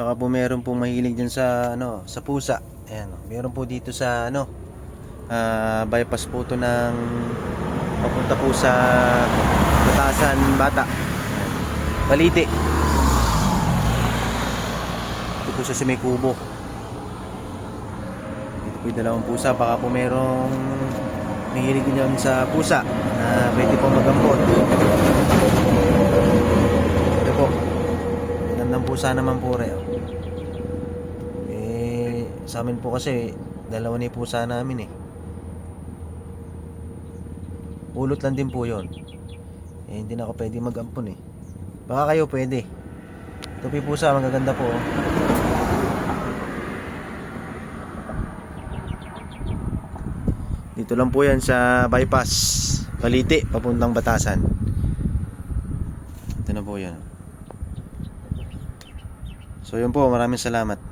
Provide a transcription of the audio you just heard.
Baka po meron pong mahilig dyan sa sa pusa. Ayan, meron po dito sa bypass po to ng papunta po sa Batasan Bata. Balite. Ito po sa Sumikubo. Dito po yung dalawang pusa. Baka po merong mahilig dyan sa pusa na pwede po magampot. Ito po. Gandang pusa naman po rin. Sa amin po kasi dalawa na yung pusa namin eh. Ulot lang din po yon. Hindi na ako pwede mag-ampon eh. Baka kayo pwede. Ito po yung pusa, magaganda po. Dito lang po yan sa bypass Balite, papuntang Batasan. Ito na po yan. So yun po, maraming salamat.